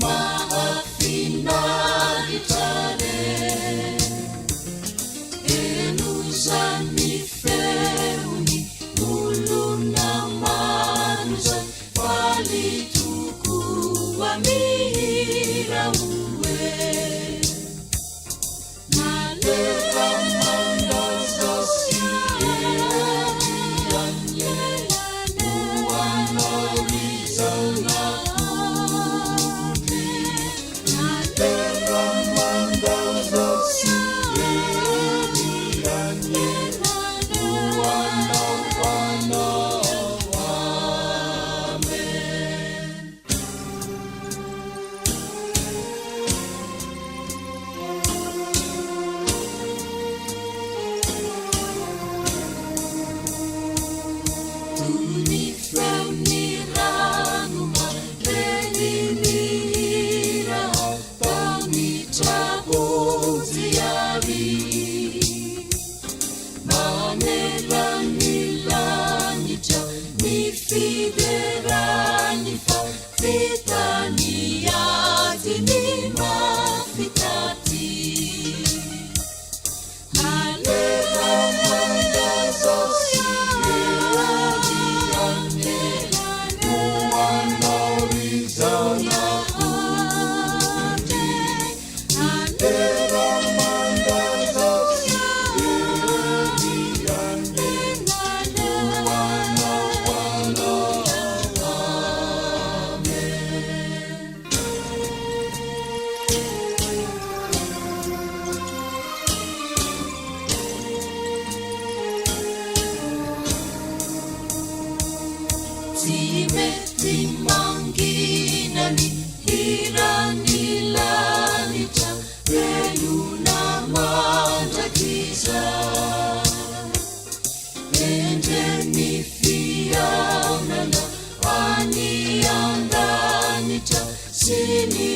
mahafinaritare eluzany feony olona maro zany falitoko amihira oe nalefa mandaza sienianye oanao rizanakony nalefa mandaza sienianye oanao amen. Tuni feuni ranuma reninira pamitraboziari maneranilanytra nifiderani fa fitani atini mafitati nalefa mandaza sienianye oanao rizanakony nalefa mandaza sienianye oanao tsy mety manginany hiranilanitra velona mandrakiza endreny fiaunana any andanitra sy ny